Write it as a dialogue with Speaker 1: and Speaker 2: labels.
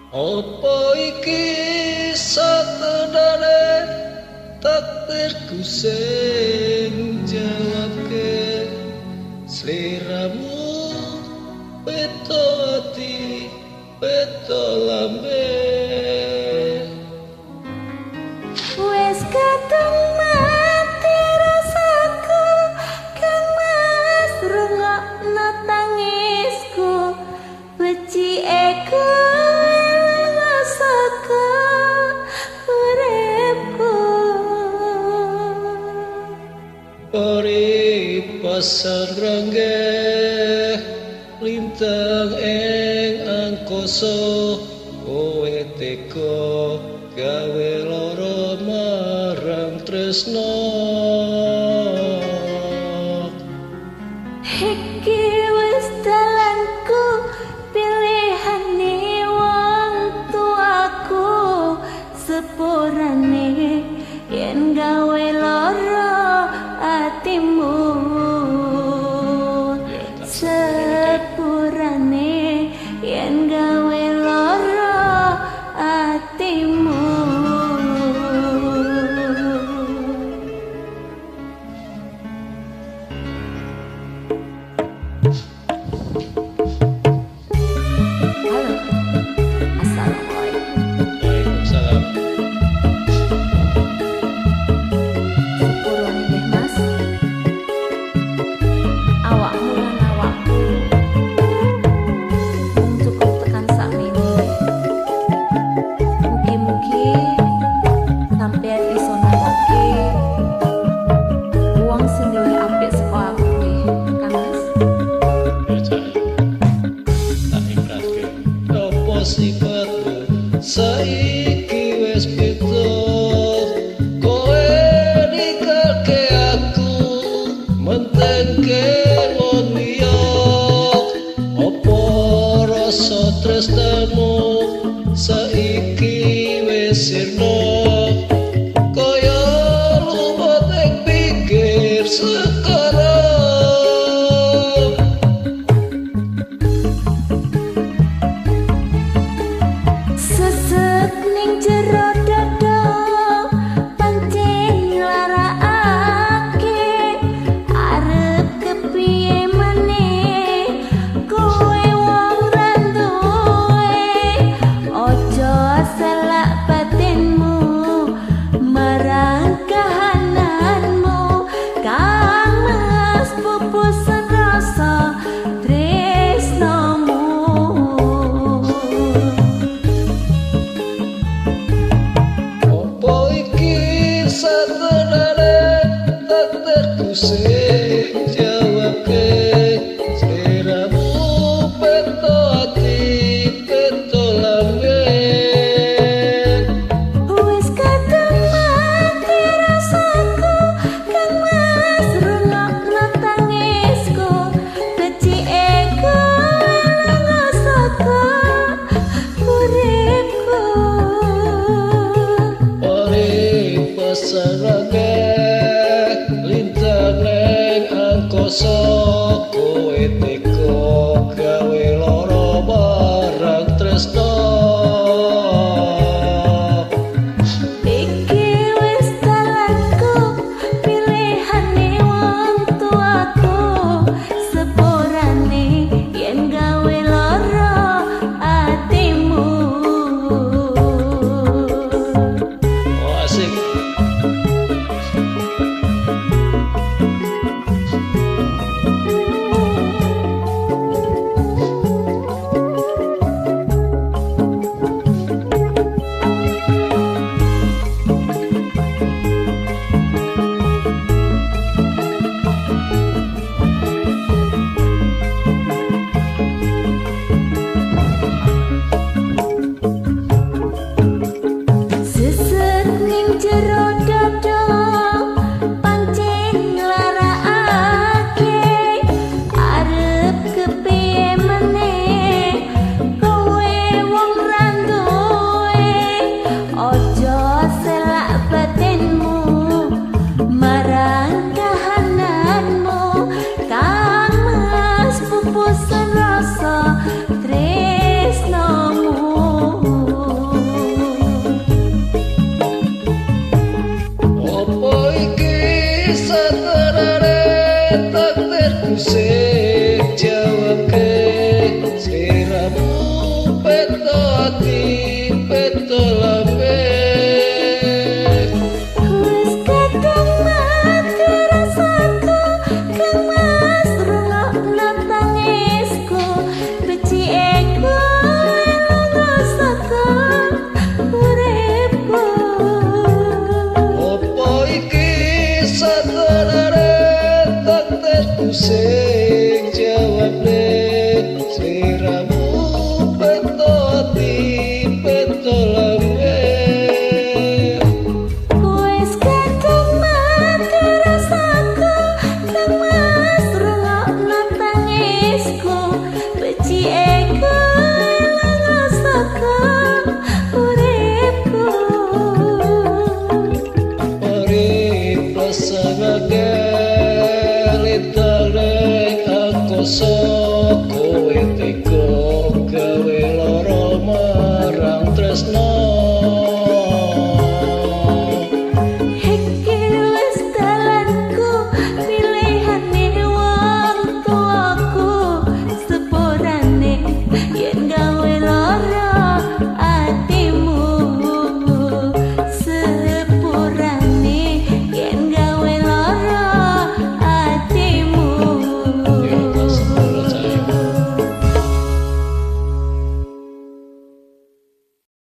Speaker 1: Apa iki satenane takdirku sing jawabke sliramu beto ati beto lambe
Speaker 2: wes kadung mati rasaku kang mas rungokno tangisku beci eko rasaku uripku
Speaker 1: ori pasang ranggeh lintang ing angkasa kowe teka gawe lara marang tresno
Speaker 2: iki wis dalanku pilihane wong tuaku sepurane yen gawe lara atimu sepurane yen gawe lara atimu halo assalamualaikum
Speaker 1: Waalaikumsalam
Speaker 2: sepurane deh mas awakmu lan awakku mung cukup tekan sakmene mugi-mugi sampeyan iso nemokke wong sing luwih apik saka aku nggih kan mas
Speaker 1: percaya tak ikhlaske apa sifatmu saiki wis beda kowe ninggalke aku mentengke wong liya apa rasa tresnamu saiki wis sirna kaya lumut ing pinggir sekarang
Speaker 2: sesek ning jero dada pancen larakake arep kepiye meneh kowe wong randuwe ojo selak batin
Speaker 1: tolak